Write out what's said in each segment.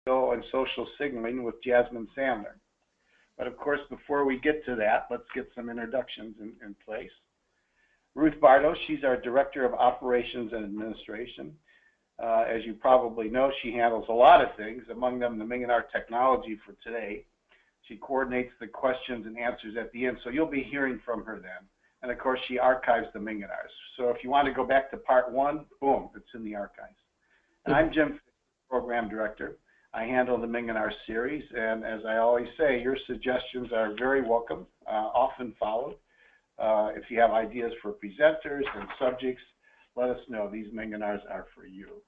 SEO and social signaling with Jasmine Sandler. But of course, before we get to that, let's get some introductions in place. Ruth Bardo, she's our Director of Operations and Administration. As you probably know, she handles a lot of things, among them the MENG technology for today. She coordinates the questions and answers at the end, so you'll be hearing from her then. And of course, she archives the MENG. So if you want to go back to part 1, boom, it's in the archives. And I'm Jim, Program Director. I handle the MENG series, and as I always say, your suggestions are very welcome, often followed. If you have ideas for presenters and subjects, let us know. These MENG are for you.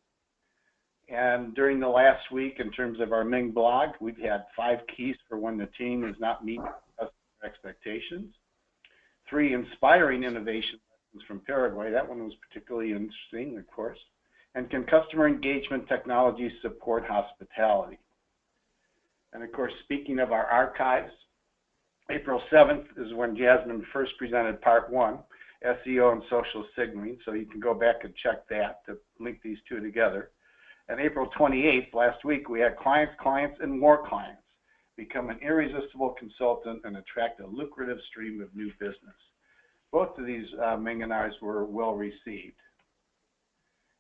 And during the last week, in terms of our MENG blog, we've had 5 keys for when the team is not meeting customer expectations. 3 inspiring innovation lessons from Paraguay. That one was particularly interesting, of course. And can customer engagement technologies support hospitality? And of course, speaking of our archives, April 7th is when Jasmine first presented part 1, SEO and social signaling. So you can go back and check that to link these two together. And April 28th, last week, we had clients, and more clients. Become an irresistible consultant and attract a lucrative stream of new business. Both of these MENG were well received.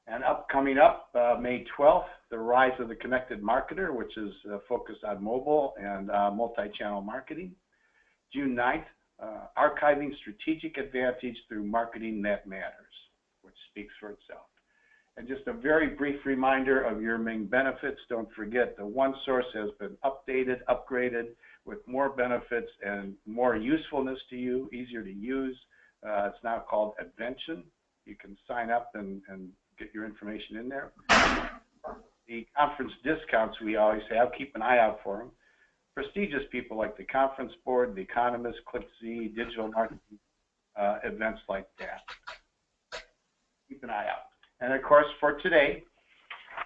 And coming up, May 12th, the rise of the connected marketer, which is focused on mobile and multi-channel marketing. June 9th, archiving strategic advantage through marketing that matters, which speaks for itself. And just a very brief reminder of your MENG benefits. Don't forget the one source has been updated, upgraded with more benefits and more usefulness to you, easier to use. It's now called Advention. You can sign up and get your information in there. The conference discounts we always have, keep an eye out for them. Prestigious people like the Conference Board, The Economist, ClickZ, digital marketing, events like that. Keep an eye out. And of course, for today,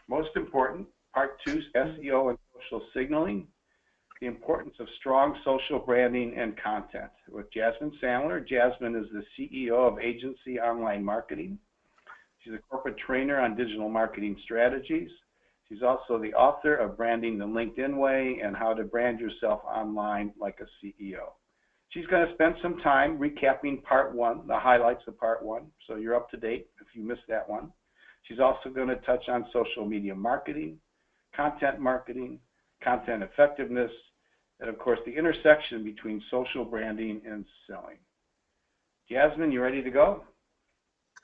most important, part 2 is SEO and social signaling, the importance of strong social branding and content. With Jasmine Sandler, Jasmine is the CEO of Agency Online Marketing. She's a corporate trainer on digital marketing strategies. She's also the author of Branding the LinkedIn Way and How to Brand Yourself Online Like a CEO. She's going to spend some time recapping part 1, the highlights of part 1, so you're up to date if you missed that one. She's also going to touch on social media marketing, content effectiveness, and of course the intersection between social branding and selling. Jasmine, you ready to go?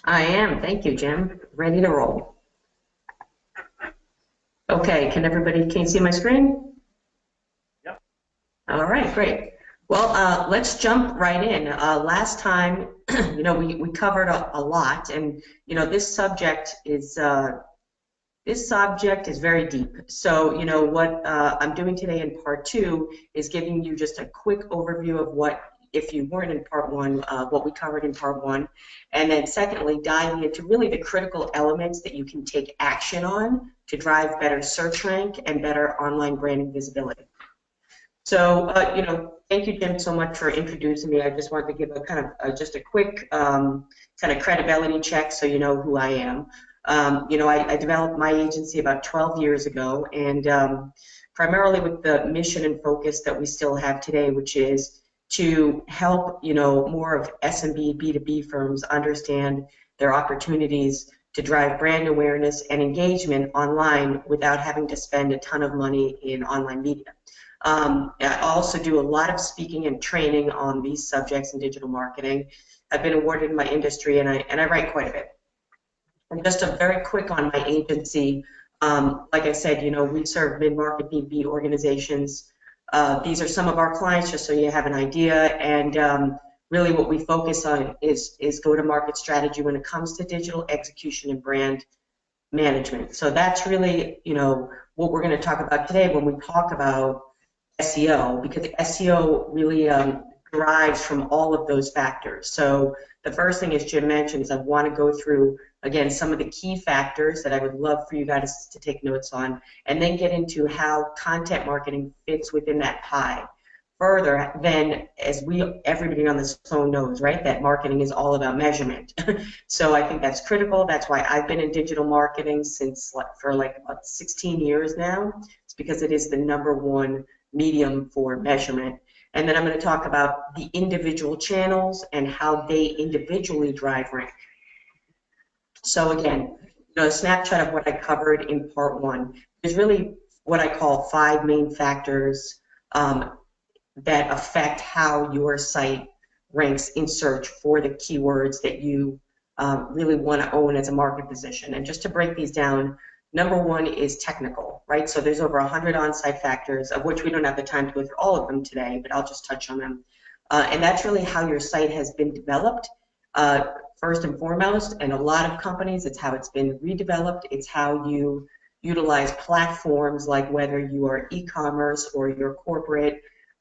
I am. Thank you, Jim. Ready to roll. Okay, can you see my screen? Yep. All right, great. Well, let's jump right in. Last time, we covered a lot, and this subject is very deep. So, what I'm doing today in part 2 is giving you just a quick overview of what, if you weren't in part 1, what we covered in part 1, and then secondly, diving into really the critical elements that you can take action on to drive better search rank and better online branding visibility. So, thank you, Jim, so much for introducing me. I just wanted to give a kind of just a quick kind of credibility check so you know who I am. I developed my agency about 12 years ago, and primarily with the mission and focus that we still have today, which is to help more of SMB B2B firms understand their opportunities to drive brand awareness and engagement online without having to spend a ton of money in online media. I also do a lot of speaking and training on these subjects in digital marketing. I've been awarded in my industry, and I write quite a bit. And just a very quick on my agency, like I said, we serve mid-market B2B organizations. These are some of our clients, just so you have an idea, and really what we focus on is go-to-market strategy when it comes to digital execution and brand management. So that's really, what we're going to talk about today when we talk about SEO, because SEO really derives from all of those factors. So the first thing, as Jim mentioned, is I want to go through, again, some of the key factors that I would love for you guys to take notes on, and then get into how content marketing fits within that pie. Further, then, as everybody on this phone knows, right, that marketing is all about measurement. So I think that's critical. That's why I've been in digital marketing for about 16 years now. It's because it is the #1 medium for measurement. And then I'm going to talk about the individual channels and how they individually drive rank. So again, a snapshot of what I covered in part 1. There's really what I call 5 main factors that affect how your site ranks in search for the keywords that you really want to own as a market position. And just to break these down, #1 is technical, right? So there's over 100 on-site factors, of which we don't have the time to go through all of them today, but I'll just touch on them. And that's really how your site has been developed, first and foremost. And a lot of companies, it's how it's been redeveloped. It's how you utilize platforms, like whether you are e-commerce or you're corporate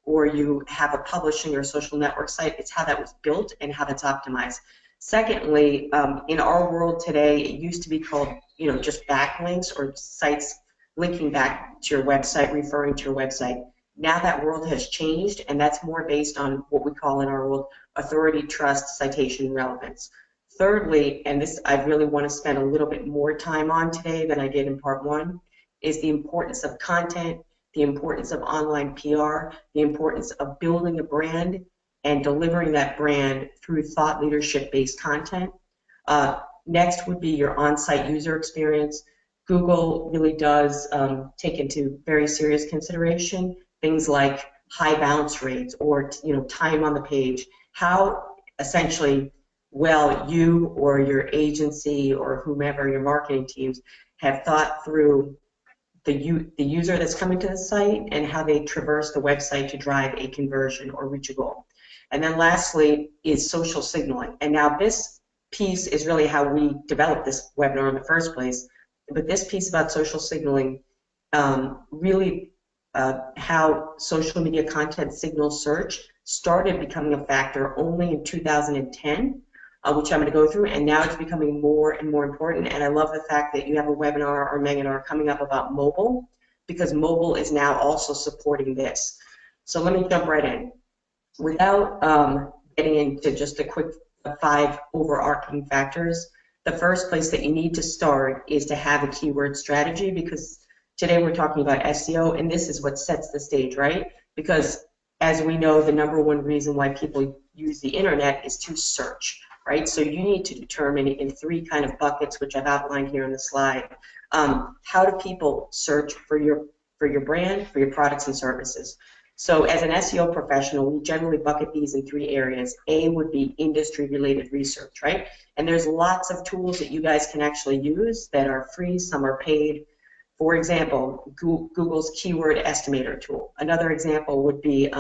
or you have a publishing or social network site. It's how that was built and how that's optimized. Secondly, in our world today, it used to be called, just backlinks or sites linking back to your website, referring to your website. Now that world has changed, and that's more based on what we call in our world authority, trust, citation, relevance. Thirdly, and this I really want to spend a little bit more time on today than I did in part 1, is the importance of content, the importance of online PR, the importance of building a brand and delivering that brand through thought leadership-based content. Next would be your on-site user experience. Google really does take into very serious consideration things like high bounce rates or time on the page. How essentially well you or your agency or whomever, your marketing teams, have thought through the user that's coming to the site and how they traverse the website to drive a conversion or reach a goal. And then lastly is social signaling. And now this piece is really how we developed this webinar in the first place. But this piece about social signaling, really how social media content signal search started becoming a factor only in 2010, which I'm going to go through, and now it's becoming more and more important. And I love the fact that you have a webinar or webinar coming up about mobile, because mobile is now also supporting this. So let me jump right in. Without getting into just a quick 5 overarching factors, the first place that you need to start is to have a keyword strategy, because today we're talking about SEO, and this is what sets the stage, right? Because as we know, the #1 reason why people use the internet is to search, right? So you need to determine in 3 kind of buckets, which I've outlined here on the slide, how do people search for your brand, for your products and services. So as an SEO professional, we generally bucket these in 3 areas. A would be industry-related research, right? And there's lots of tools that you guys can actually use that are free, some are paid. For example, Google's Keyword Estimator tool. Another example would be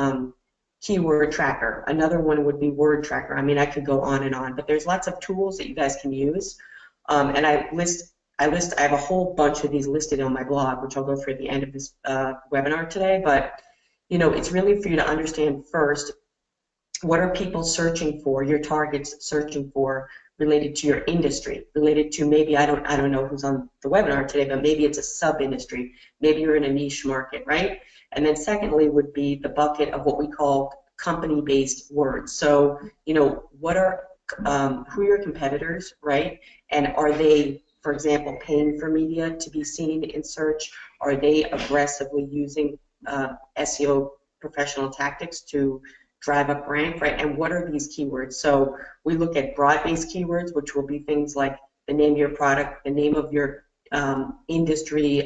Keyword Tracker. Another one would be Word Tracker. I mean, I could go on and on, but there's lots of tools that you guys can use. And I have a whole bunch of these listed on my blog, which I'll go through at the end of this webinar today. But it's really for you to understand first, what are people searching for, your targets searching for, related to your industry, related to maybe, I don't know who's on the webinar today, but maybe it's a sub-industry, maybe you're in a niche market, right? And then secondly would be the bucket of what we call company-based words. So, what are, who are your competitors, right? And are they, for example, paying for media to be seen in search? Are they aggressively using SEO professional tactics to drive up rank, right? And what are these keywords? So we look at broad-based keywords, which will be things like the name of your product, the name of your industry,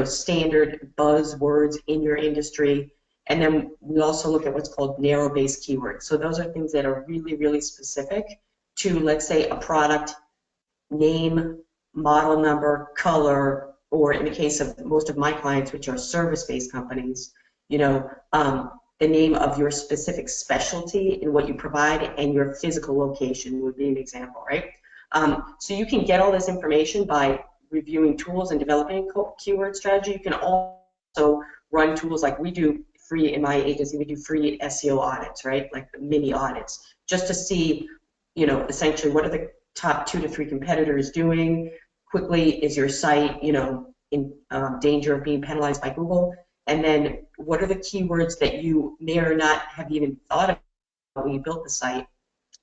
standard buzzwords in your industry. And then we also look at what's called narrow-based keywords. So those are things that are really, really specific to, let's say, a product name, model number, color, or in the case of most of my clients, which are service-based companies, the name of your specific specialty in what you provide and your physical location would be an example, right? So you can get all this information by reviewing tools and developing a keyword strategy. You can also run tools like we do free in my agency. We do free SEO audits, right? Like mini audits, just to see, essentially what are the top 2 to 3 competitors doing. Quickly, is your site, in danger of being penalized by Google? And then what are the keywords that you may or not have even thought of when you built the site?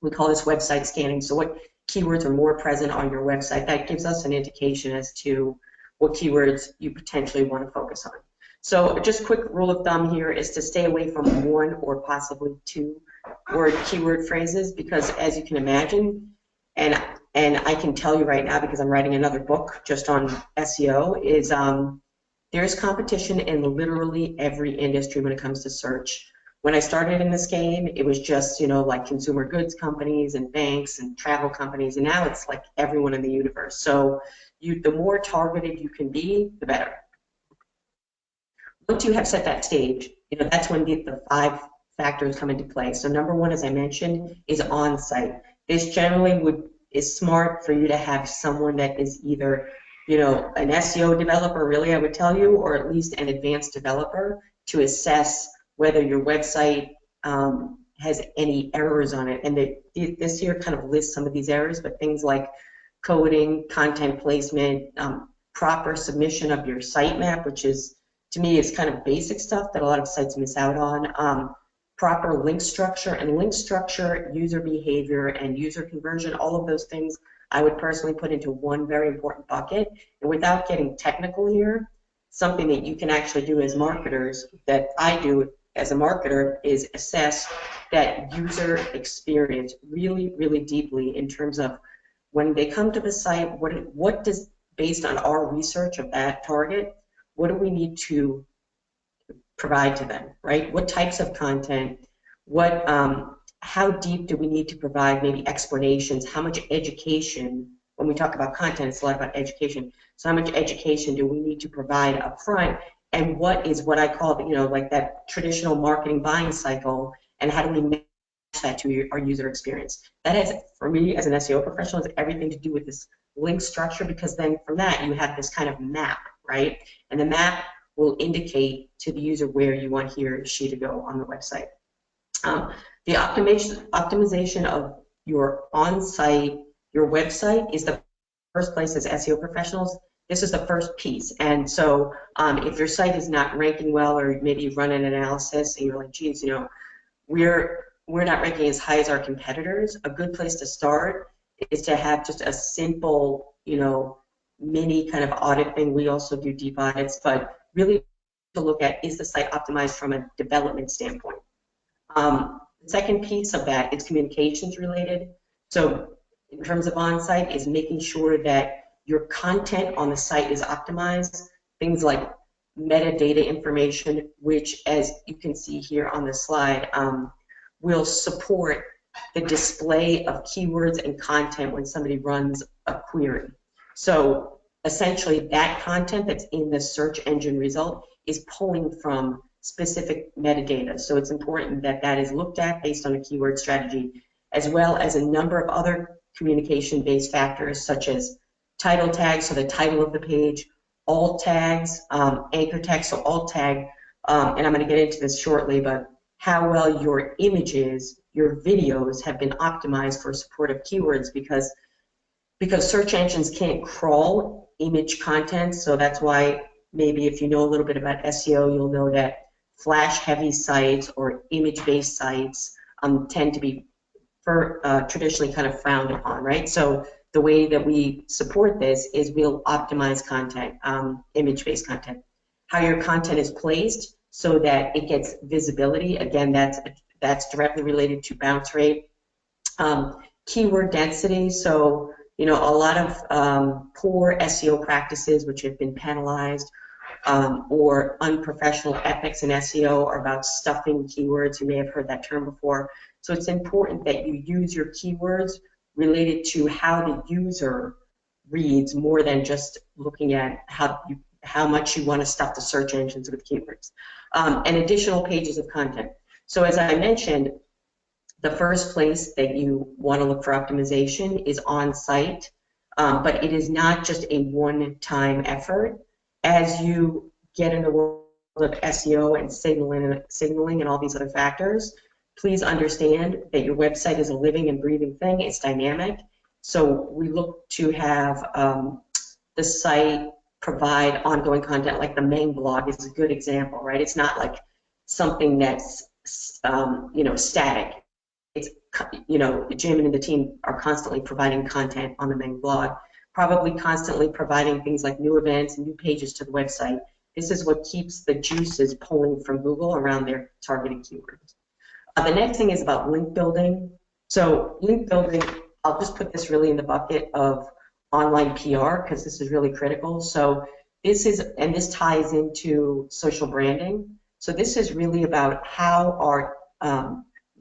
We call this website scanning. So what keywords are more present on your website? That gives us an indication as to what keywords you potentially want to focus on. So just quick rule of thumb here is to stay away from one or possibly two word keyword phrases, because as you can imagine, and I can tell you right now because I'm writing another book just on SEO, is there's competition in literally every industry when it comes to search. When I started in this game, it was just, like consumer goods companies and banks and travel companies, and now it's like everyone in the universe. So the more targeted you can be, the better. Once you have set that stage, that's when the 5 factors come into play. So number 1, as I mentioned, is on-site. This generally is smart for you to have someone that is either, an SEO developer, really, I would tell you, or at least an advanced developer to assess whether your website has any errors on it. And this here kind of lists some of these errors, but things like coding, content placement, proper submission of your sitemap, which is, to me, is kind of basic stuff that a lot of sites miss out on. Proper link structure, user behavior, and user conversion, all of those things I would personally put into one very important bucket. And without getting technical here, something that you can actually do as marketers, that I do as a marketer, is assess that user experience really, really deeply in terms of when they come to the site, what does, based on our research of that target, what do we need to provide to them, right? What types of content, how deep do we need to provide maybe explanations, how much education, when we talk about content, it's a lot about education, so how much education do we need to provide up front, and what is what I call, like that traditional marketing buying cycle, and how do we match that to our user experience. That has, for me as an SEO professional, has everything to do with this link structure, because then from that you have this kind of map, right? And the map will indicate to the user where you want he or she to go on the website. The optimization of your on-site, your website is the first place as SEO professionals. This is the first piece. And so if your site is not ranking well, or maybe you run an analysis and you're like, geez, we're not ranking as high as our competitors, a good place to start is to have just a simple, mini kind of audit thing. We also do deep audits, but really to look at, is the site optimized from a development standpoint? The second piece of that is communications related. So in terms of on-site, is making sure that your content on the site is optimized. Things like metadata information, which, as you can see here on the slide, will support the display of keywords and content when somebody runs a query. So essentially, that content that's in the search engine result is pulling from specific metadata. So it's important that that is looked at based on a keyword strategy, as well as a number of other communication-based factors, such as title tags, so the title of the page, alt tags, anchor tags, so alt tag, and I'm going to get into this shortly, but how well your images, your videos have been optimized for supportive keywords, because search engines can't crawl image content, so that's why maybe if you know a little bit about SEO, you'll know that flash-heavy sites or image-based sites tend to be traditionally kind of frowned upon, right? So the way that we support this is we'll optimize content, image-based content. How your content is placed so that it gets visibility, again, that's directly related to bounce rate. Keyword density, so a lot of poor SEO practices which have been penalized, or unprofessional ethics in SEO are about stuffing keywords. You may have heard that term before. So it's important that you use your keywords related to how the user reads, more than just looking at how much you want to stuff the search engines with keywords. And additional pages of content. So as I mentioned, the first place that you want to look for optimization is on-site, but it is not just a one-time effort. As you get in the world of SEO and signaling and all these other factors, please understand that your website is a living and breathing thing. It's dynamic. So we look to have the site provide ongoing content, like the MENG Blog is a good example, right? It's not like something that's static. It's, Jim and the team are constantly providing content on the MENG Blog, probably constantly providing things like new events and new pages to the website. This is what keeps the juices pulling from Google around their targeted keywords. The next thing is about link building. So link building, I'll just put this really in the bucket of online PR because this is really critical. So this ties into social branding. So this is really about how are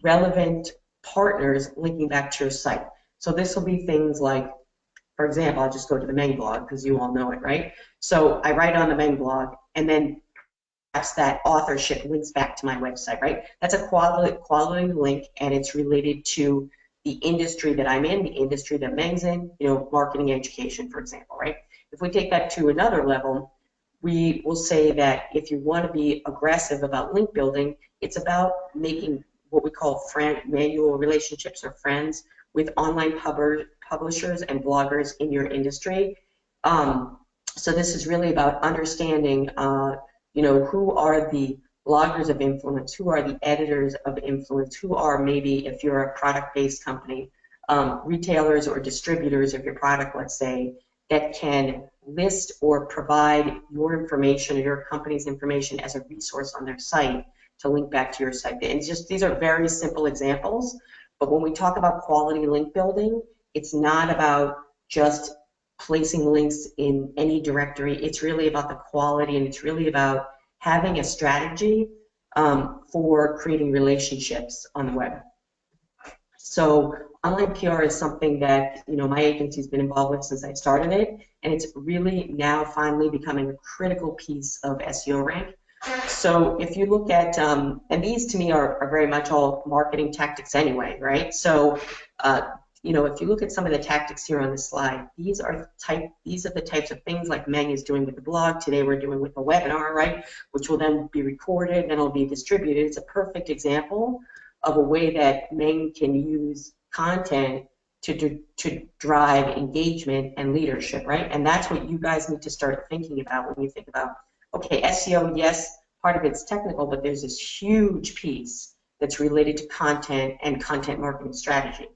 relevant partners linking back to your site. So this will be things like, for example, I'll just go to the MENG Blog because you all know it, right? So I write on the MENG Blog, and then perhaps that authorship links back to my website, right? That's a quality link, and it's related to the industry that I'm in, the industry that MENG's in, marketing, education, for example, right? If we take that to another level, we will say that if you want to be aggressive about link building, it's about making what we call manual relationships or friends with online publishers and bloggers in your industry. So this is really about understanding, who are the bloggers of influence, who are the editors of influence, who are maybe, if you're a product-based company, retailers or distributors of your product, let's say, that can list or provide your information or your company's information as a resource on their site to link back to your site. And these are very simple examples, but when we talk about quality link building, it's not about just placing links in any directory. It's really about the quality, and it's really about having a strategy for creating relationships on the web. So online PR is something that my agency's been involved with since I started it, and it's really now finally becoming a critical piece of SEO rank. So if you look at, and these to me are very much all marketing tactics anyway, right? So if you look at some of the tactics here on this slide, these are the types of things like MENG is doing with the blog. Today we're doing with the webinar, right? Which will then be recorded and it'll be distributed. It's a perfect example of a way that MENG can use content to drive engagement and leadership, right? And that's what you guys need to start thinking about when you think about, okay, SEO, yes, part of it's technical, but there's this huge piece that's related to content and content marketing strategy.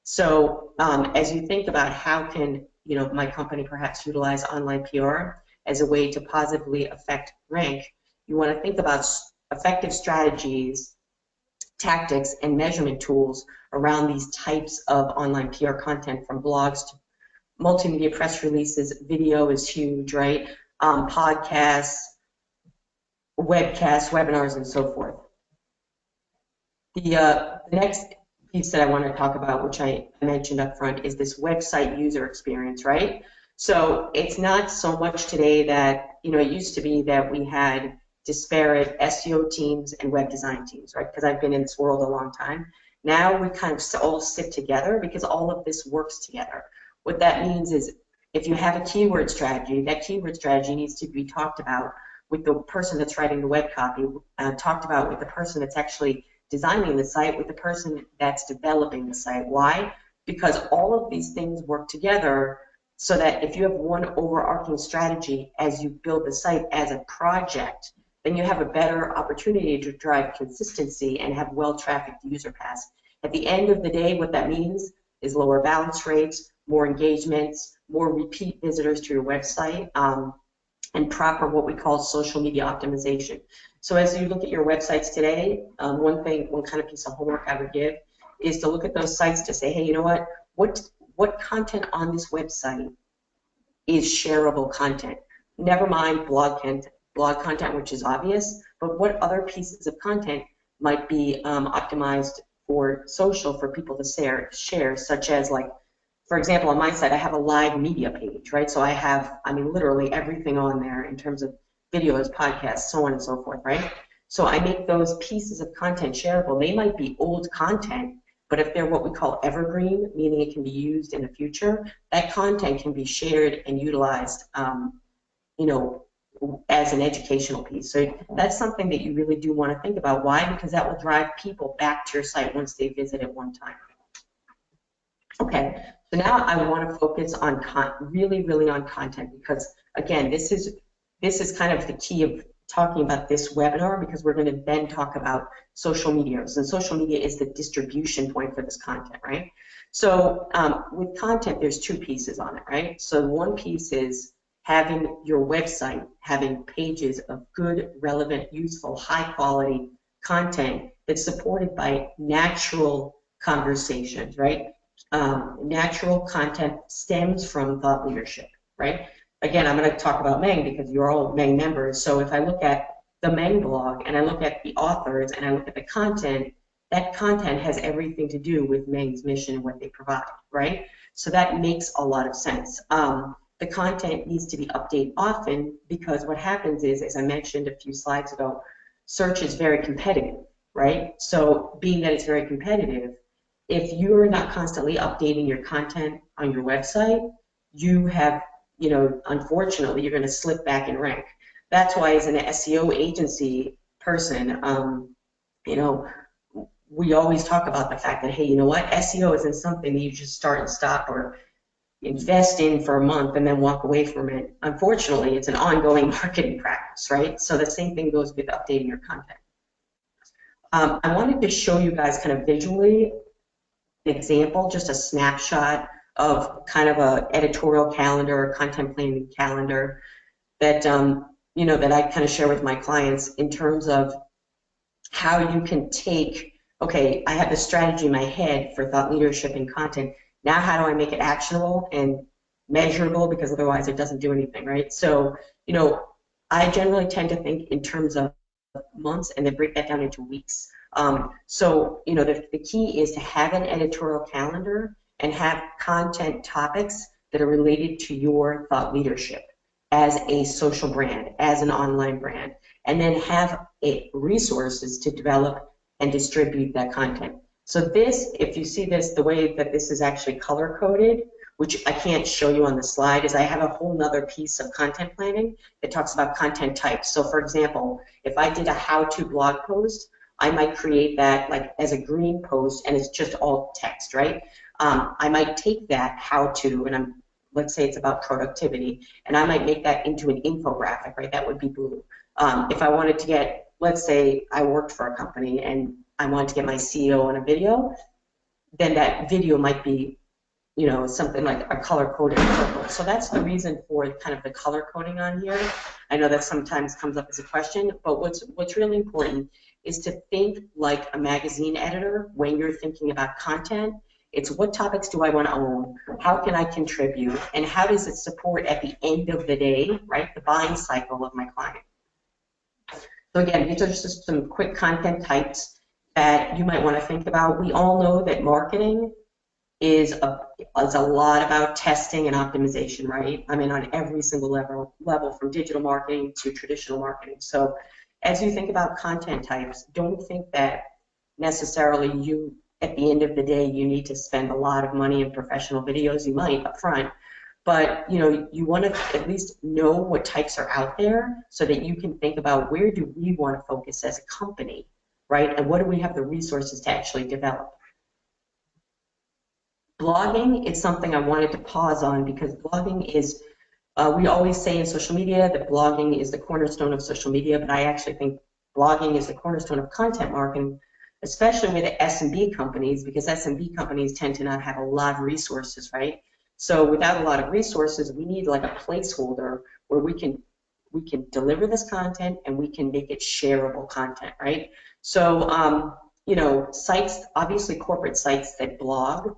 So as you think about how can my company perhaps utilize online PR as a way to positively affect rank, you want to think about effective strategies, tactics, and measurement tools around these types of online PR content, from blogs to multimedia press releases. Video is huge, right? Podcasts, webcasts, webinars, and so forth. The next piece that I want to talk about, which I mentioned up front, is this website user experience, right? So it's not so much today that, it used to be that we had disparate SEO teams and web design teams, right? Because I've been in this world a long time. Now we kind of all sit together because all of this works together. What that means is if you have a keyword strategy, that keyword strategy needs to be talked about with the person that's writing the web copy, talked about with the person that's actually designing the site, with the person that's developing the site. Why? Because all of these things work together so that if you have one overarching strategy as you build the site as a project, then you have a better opportunity to drive consistency and have well-trafficked user paths. At the end of the day, what that means is lower bounce rates, more engagements, more repeat visitors to your website, and proper what we call social media optimization. So as you look at your websites today, one kind of piece of homework I would give is to look at those sites to say, hey, you know what content on this website is shareable content? Never mind blog content, which is obvious, but what other pieces of content might be optimized for social for people to share, such as, like, for example, on my site, I have a live media page, right? So I have, literally everything on there in terms of videos, podcasts, so on and so forth, right? So I make those pieces of content shareable. They might be old content, but if they're what we call evergreen, meaning it can be used in the future, that content can be shared and utilized, as an educational piece. So that's something that you really do want to think about. Why? Because that will drive people back to your site once they visit it one time. Okay, so now I want to focus on really on content, because again, this is kind of the key of talking about this webinar, because we're going to then talk about social media. And social media is the distribution point for this content, right? So with content, there's two pieces on it, right? So one piece is having your website, having pages of good, relevant, useful, high quality content that's supported by natural conversations, right? Natural content stems from thought leadership, right? Again, I'm going to talk about MENG because you're all MENG members. So if I look at the MENG blog and I look at the authors and I look at the content, that content has everything to do with MENG's mission and what they provide, right? So that makes a lot of sense. The content needs to be updated often because what happens is, as I mentioned a few slides ago, search is very competitive, right? So being that it's very competitive, if you're not constantly updating your content on your website, you have, you know, unfortunately, you're going to slip back in rank. That's why as an SEO agency person, you know, we always talk about the fact that, hey, you know what, SEO isn't something that you just start and stop or invest in for a month and then walk away from it. Unfortunately, it's an ongoing marketing practice, right? So the same thing goes with updating your content. I wanted to show you guys kind of visually an example, just a snapshot of kind of a editorial calendar or content planning calendar that you know, that I kind of share with my clients in terms of how you can take, okay, I have the strategy in my head for thought leadership and content. Now how do I make it actionable and measurable, because otherwise it doesn't do anything, right? So, you know, I generally tend to think in terms of months and then break that down into weeks. So, you know, the key is to have an editorial calendar and have content topics that are related to your thought leadership as a social brand, as an online brand, and then have resources to develop and distribute that content. So this, if you see this, the way that this is actually color-coded, which I can't show you on the slide, is I have a whole nother piece of content planning that talks about content types. So for example, if I did a how-to blog post, I might create that like as a green post and it's just all text, right? I might take that how-to, and let's say it's about productivity, and I might make that into an infographic, right? That would be blue. If I wanted to get, let's say I worked for a company and I wanted to get my CEO on a video, then that video might be, you know, something like a color-coded purple. So that's the reason for kind of the color coding on here. I know that sometimes comes up as a question, but what's really important is to think like a magazine editor when you're thinking about content. It's what topics do I want to own, how can I contribute, and how does it support at the end of the day, right, the buying cycle of my client. So again, these are just some quick content types that you might want to think about. We all know that marketing is a lot about testing and optimization, right? I mean, on every single level from digital marketing to traditional marketing. So as you think about content types, don't think that necessarily you, at the end of the day, you need to spend a lot of money in professional videos. You might up front, but you know, you want to at least know what types are out there so that you can think about where do we want to focus as a company, right? And what do we have the resources to actually develop? Blogging is something I wanted to pause on because blogging is, we always say in social media that blogging is the cornerstone of social media, but I actually think blogging is the cornerstone of content marketing, especially with the S&B companies, because S&B companies tend to not have a lot of resources, right? So without a lot of resources, we need like a placeholder where we can deliver this content and we can make it shareable content, right? So, you know, sites, obviously corporate sites that blog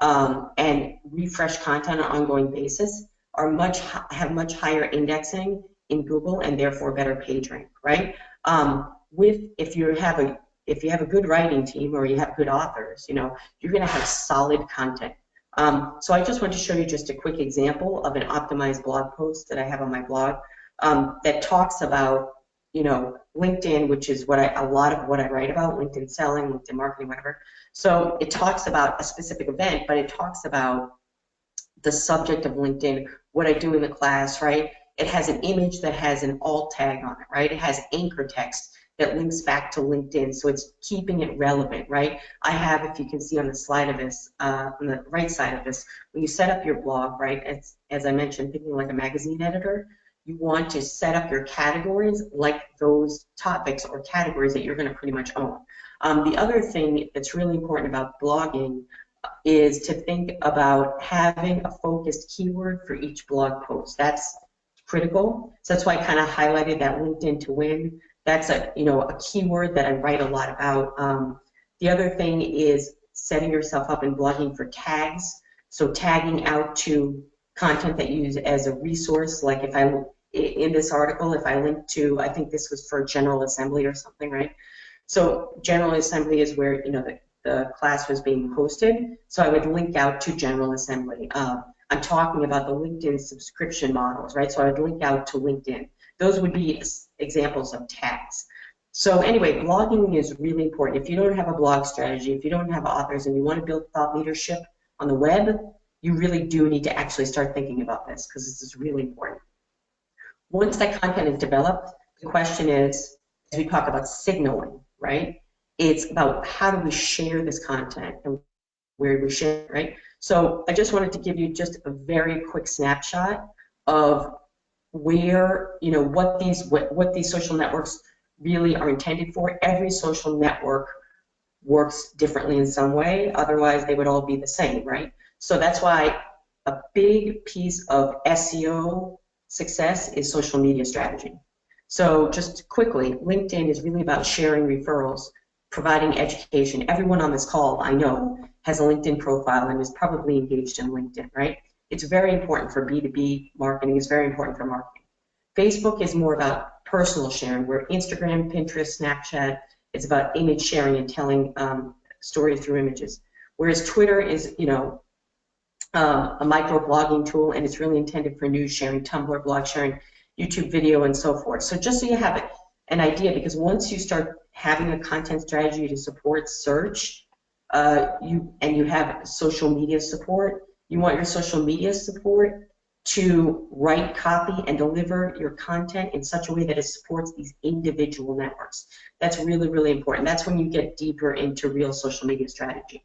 and refresh content on an ongoing basis are have much higher indexing in Google and therefore better page rank, right? If you have a good writing team or you have good authors, you know, you're going to have solid content. So I just want to show you just a quick example of an optimized blog post that I have on my blog that talks about, you know, LinkedIn, which is what a lot of what I write about, LinkedIn selling, LinkedIn marketing, whatever. So it talks about a specific event, but it talks about the subject of LinkedIn, what I do in the class, right? It has an image that has an alt tag on it, right? It has anchor text that links back to LinkedIn, so it's keeping it relevant, right? I have, if you can see on the slide of this, on the right side of this, when you set up your blog, right, as I mentioned, thinking like a magazine editor, you want to set up your categories like those topics or categories that you're going to pretty much own. The other thing that's really important about blogging is to think about having a focused keyword for each blog post. That's critical. So that's why I kind of highlighted that LinkedIn to win. That's a keyword that I write a lot about. The other thing is setting yourself up in blogging for tags. So tagging out to content that you use as a resource, like if I, in this article, if I link to, I think this was for General Assembly or something, right? So General Assembly is where, the class was being hosted, so I would link out to General Assembly. I'm talking about the LinkedIn subscription models, right? So I would link out to LinkedIn. Those would be examples of tags. So anyway, blogging is really important. If you don't have a blog strategy, if you don't have authors and you want to build thought leadership on the web, you really do need to actually start thinking about this, because this is really important. Once that content is developed, the question is, as we talk about signaling, right? It's about how do we share this content and where do we share it, right? So I just wanted to give you just a very quick snapshot of where, what these social networks really are intended for. Every social network works differently in some way, otherwise they would all be the same, right? So that's why a big piece of SEO success is social media strategy. So just quickly, LinkedIn is really about sharing referrals, providing education. Everyone on this call, I know, has a LinkedIn profile and is probably engaged in LinkedIn, right? It's very important for B2B marketing. It's very important for marketing. Facebook is more about personal sharing, where Instagram, Pinterest, Snapchat, it's about image sharing and telling stories through images. Whereas Twitter is, a micro-blogging tool, and it's really intended for news sharing, Tumblr, blog sharing, YouTube video, and so forth. So just so you have an idea, because once you start having a content strategy to support search, you have social media support, you want your social media support to write copy and deliver your content in such a way that it supports these individual networks. That's really, really important. That's when you get deeper into real social media strategy.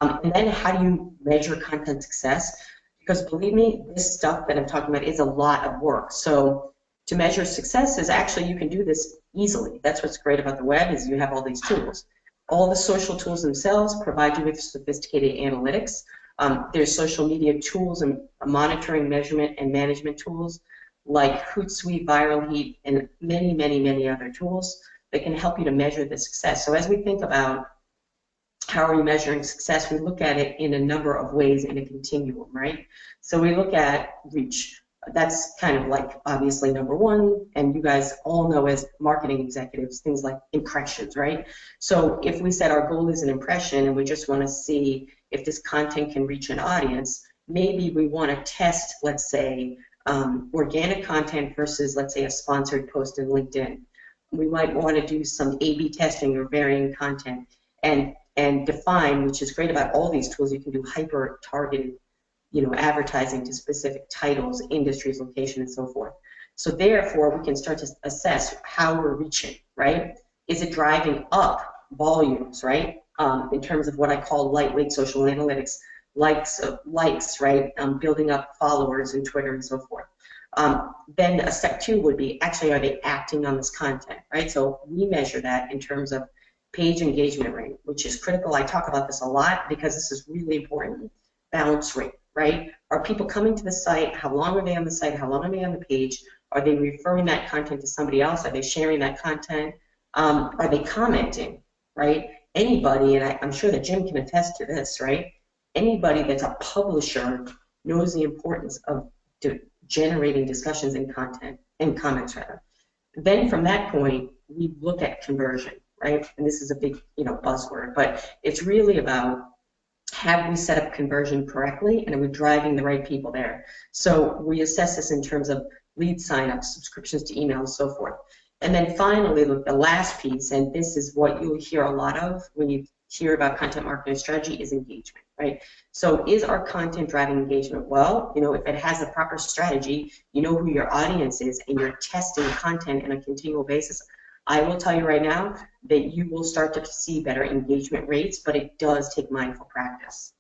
And then how do you measure content success? Because believe me, this stuff that I'm talking about is a lot of work. So to measure success is actually, you can do this easily. That's what's great about the web, is you have all these tools. All the social tools themselves provide you with sophisticated analytics. There's social media tools and monitoring, measurement, and management tools like Hootsuite, Viral Heat, and many, many, many other tools that can help you to measure the success. So as we think about how are we measuring success, we look at it in a number of ways in a continuum, right? So we look at reach. That's kind of like obviously number one, and you guys all know as marketing executives, things like impressions, right? So if we said our goal is an impression and we just want to see if this content can reach an audience, maybe we want to test, let's say, organic content versus, let's say, a sponsored post in LinkedIn. We might want to do some A/B testing or varying content and define, which is great about all these tools, you can do hyper-targeted advertising to specific titles, industries, location, and so forth. So therefore, we can start to assess how we're reaching, right? Is it driving up volumes, right? In terms of what I call lightweight social analytics, likes, right? Building up followers in Twitter and so forth. Then a step two would be, actually, are they acting on this content, right? So we measure that in terms of page engagement rate, which is critical. I talk about this a lot because this is really important. Bounce rate, right? Are people coming to the site? How long are they on the site? How long are they on the page? Are they referring that content to somebody else? Are they sharing that content? Are they commenting, right? Anybody, and I'm sure that Jim can attest to this, right? Anybody that's a publisher knows the importance of generating discussions and content, and comments rather. Then from that point, we look at conversion, right? And this is a big, buzzword, but it's really about, have we set up conversion correctly, and are we driving the right people there? So we assess this in terms of lead signups, subscriptions to email, and so forth. And then finally, the last piece, and this is what you'll hear a lot of when you hear about content marketing strategy, is engagement, right? So is our content driving engagement? Well, if it has the proper strategy, you know who your audience is, and you're testing content on a continual basis, I will tell you right now that you will start to see better engagement rates, but it does take mindful practice.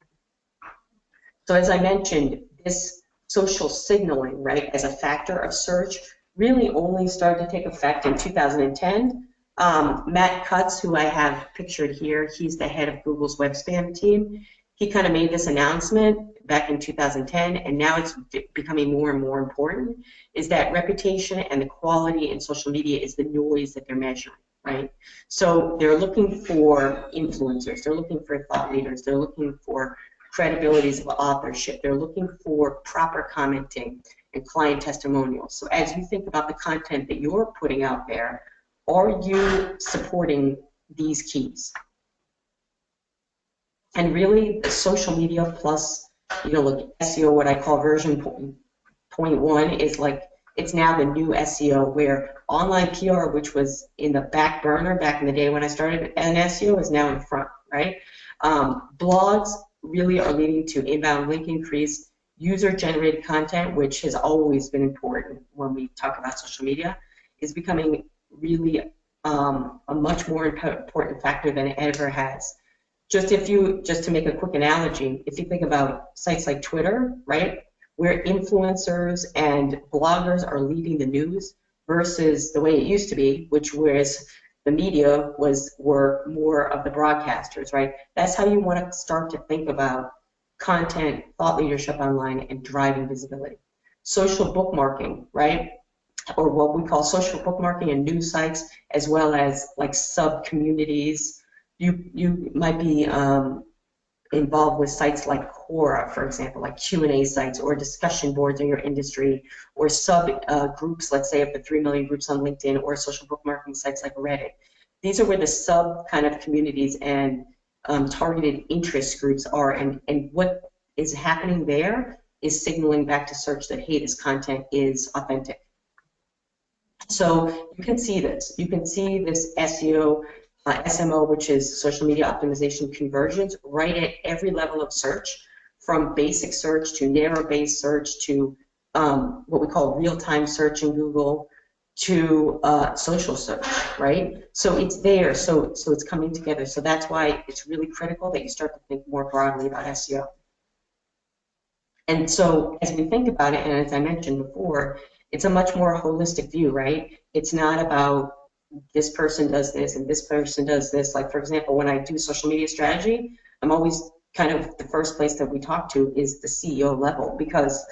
So as I mentioned, this social signaling, right, as a factor of search really only started to take effect in 2010. Matt Cutts, who I have pictured here, he's the head of Google's web spam team. He kind of made this announcement back in 2010, and now it's becoming more and more important, is that reputation and the quality in social media is the noise that they're measuring, right? So they're looking for influencers, they're looking for thought leaders, they're looking for credibilities of authorship, they're looking for proper commenting and client testimonials. So as you think about the content that you're putting out there, are you supporting these keys? And really, the social media plus, look, SEO, what I call version point one, is like, it's now the new SEO, where online PR, which was in the back burner back in the day when I started in SEO, is now in front, right? Blogs really are leading to inbound link increase. User-generated content, which has always been important when we talk about social media, is becoming really a much more important factor than it ever has. Just to make a quick analogy, if you think about sites like Twitter, right, where influencers and bloggers are leading the news versus the way it used to be, which was the media were more of the broadcasters, right? That's how you want to start to think about content, thought leadership online, and driving visibility. Social bookmarking, right? Or what we call social bookmarking in news sites, as well as like sub-communities. You might be involved with sites like Quora, for example, like Q&A sites or discussion boards in your industry, or sub-groups, let's say, of the 3 million groups on LinkedIn, or social bookmarking sites like Reddit. These are where the sub kind of communities and targeted interest groups are, and what is happening there is signaling back to search that, hey, this content is authentic. So you can see this. You can see this SEO, SMO, which is social media optimization convergence, right at every level of search, from basic search to narrow-based search to what we call real-time search in Google to social search, right? So it's there, so it's coming together. So that's why it's really critical that you start to think more broadly about SEO. And so as we think about it, and as I mentioned before, it's a much more holistic view, right? It's not about this person does this and this person does this. Like, for example, when I do social media strategy, I'm always kind of the first place that we talk to is the CEO level, because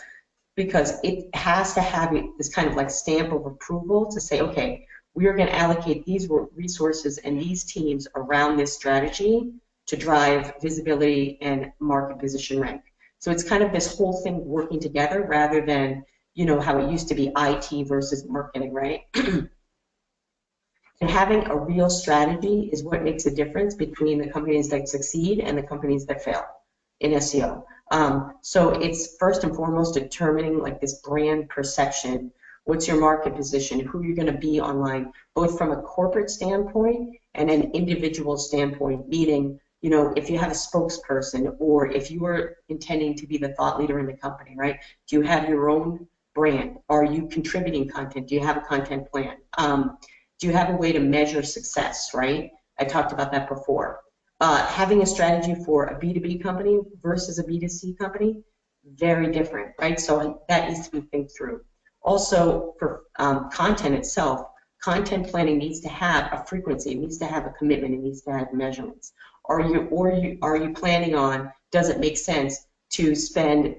it has to have this kind of like stamp of approval to say, okay, we are going to allocate these resources and these teams around this strategy to drive visibility and market position rank. So it's kind of this whole thing working together rather than, how it used to be IT versus marketing, right? And having a real strategy is what makes a difference between the companies that succeed and the companies that fail in SEO. So it's first and foremost determining like this brand perception. What's your market position? Who you're going to be online, both from a corporate standpoint and an individual standpoint, meaning, if you have a spokesperson or if you are intending to be the thought leader in the company, right? Do you have your own brand? Are you contributing content? Do you have a content plan? Do you have a way to measure success, right? I talked about that before. Having a strategy for a B2B company versus a B2C company, very different, right? So that needs to be think through. Also, for content itself, content planning needs to have a frequency, it needs to have a commitment, it needs to have measurements. Are you planning on, does it make sense to spend,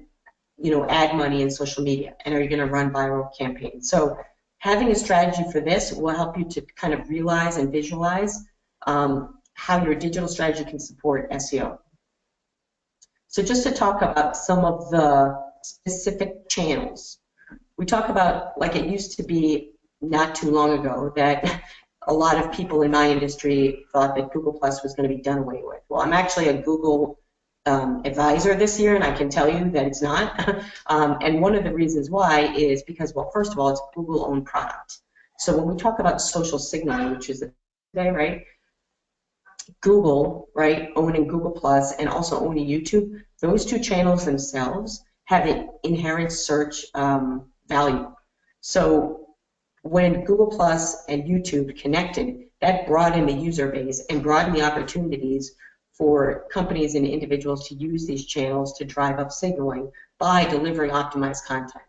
ad money in social media, and are you going to run viral campaigns? So having a strategy for this will help you to kind of realize and visualize how your digital strategy can support SEO. So just to talk about some of the specific channels. We talk about, like it used to be not too long ago, that a lot of people in my industry thought that Google Plus was going to be done away with. Well, I'm actually a Google advisor this year, and I can tell you that it's not. And one of the reasons why is because, well, first of all, it's a Google-owned product. So when we talk about social signaling, which is today, right? Google, right, owning Google Plus and also owning YouTube, those two channels themselves have an inherent search value. So when Google Plus and YouTube connected, that broadened the user base and broadened the opportunities for companies and individuals to use these channels to drive up signaling by delivering optimized content.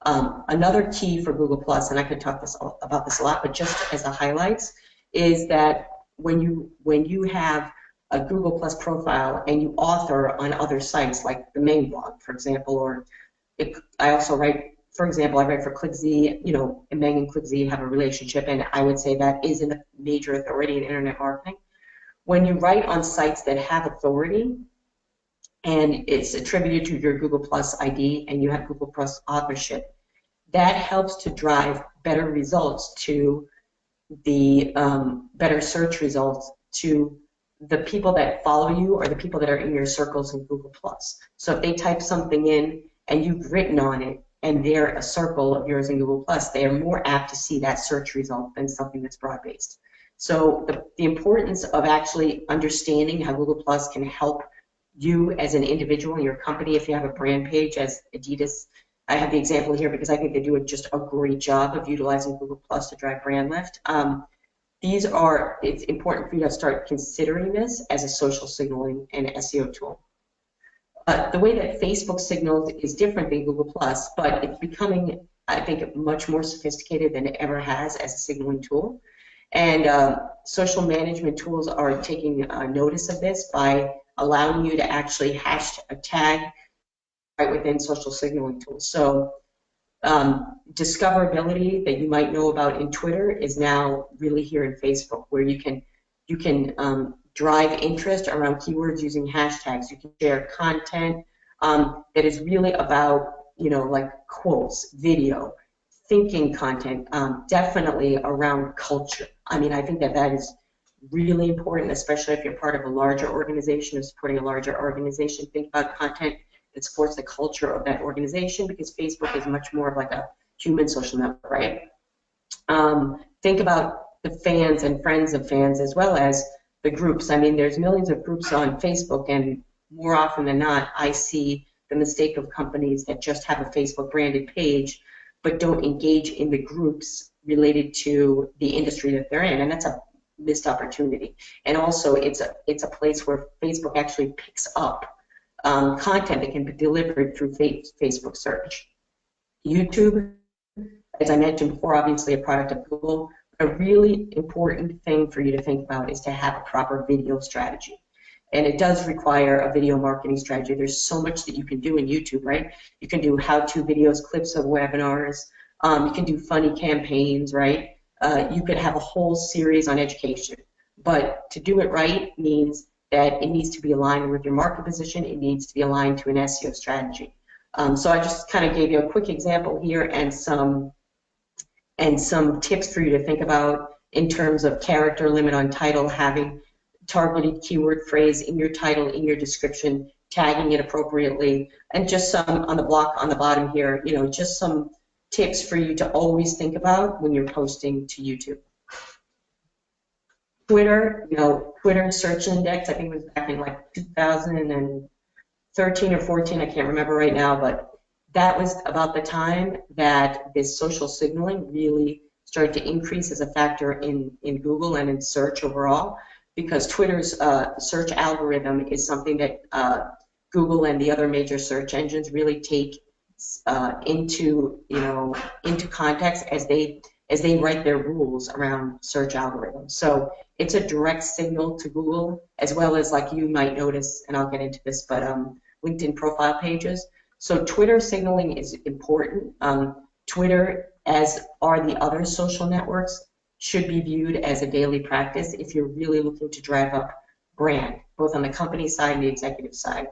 Another key for Google Plus, and I could talk about this a lot, but just as a highlights, is that when you have a Google Plus profile and you author on other sites like the MENG Blog, for example, or I also write, for example, I write for ClickZ, you know, and MENG and ClickZ have a relationship, and I would say that is a major authority in internet marketing. When you write on sites that have authority, and it's attributed to your Google Plus ID and you have Google Plus authorship, that helps to drive better results to the better search results to the people that follow you or the people that are in your circles in Google Plus. So if they type something in and you've written on it and they're a circle of yours in Google Plus, they are more apt to see that search result than something that's broad-based. So the importance of actually understanding how Google Plus can help you as an individual in your company, if you have a brand page as Adidas, I have the example here because I think they do just a great job of utilizing Google Plus to drive brand lift. It's important for you to start considering this as a social signaling and SEO tool. The way that Facebook signals is different than Google Plus, but it's becoming, I think, much more sophisticated than it ever has as a signaling tool. And social management tools are taking notice of this by allowing you to actually tag right within social signaling tools. So discoverability that you might know about in Twitter is now really here in Facebook, where you can drive interest around keywords using hashtags. You can share content that is really about, you know, like quotes, video, thinking content, definitely around culture. I mean, I think that is really important, especially if you're part of a larger organization or supporting a larger organization. Think about content that supports the culture of that organization, because Facebook is much more of like a human social network, right? Think about the fans and friends of fans as well as the groups. I mean, there's millions of groups on Facebook, and more often than not, I see the mistake of companies that just have a Facebook branded page but don't engage in the groups related to the industry that they're in, and that's a missed opportunity. And also, it's a place where Facebook actually picks up content that can be delivered through Facebook search. YouTube, as I mentioned before, obviously a product of Google. A really important thing for you to think about is to have a proper video strategy. And it does require a video marketing strategy. There's so much that you can do in YouTube, right? You can do how-to videos, clips of webinars. You can do funny campaigns, right? You could have a whole series on education. But to do it right means that it needs to be aligned with your market position. It needs to be aligned to an SEO strategy. So I just kind of gave you a quick example here and some tips for you to think about in terms of character limit on title, having targeted keyword phrase in your title, in your description, tagging it appropriately, and just some on the block on the bottom here, you know, just some tips for you to always think about when you're posting to YouTube. Twitter, you know, Twitter search index, I think it was back in like 2013 or 14, I can't remember right now, but that was about the time that this social signaling really started to increase as a factor in Google and in search overall, because Twitter's search algorithm is something that Google and the other major search engines really take into context as they write their rules around search algorithms. So it's a direct signal to Google, as well as, like you might notice, and I'll get into this, but LinkedIn profile pages. So Twitter signaling is important. Twitter, as are the other social networks, should be viewed as a daily practice if you're really looking to drive up brand, both on the company side and the executive side.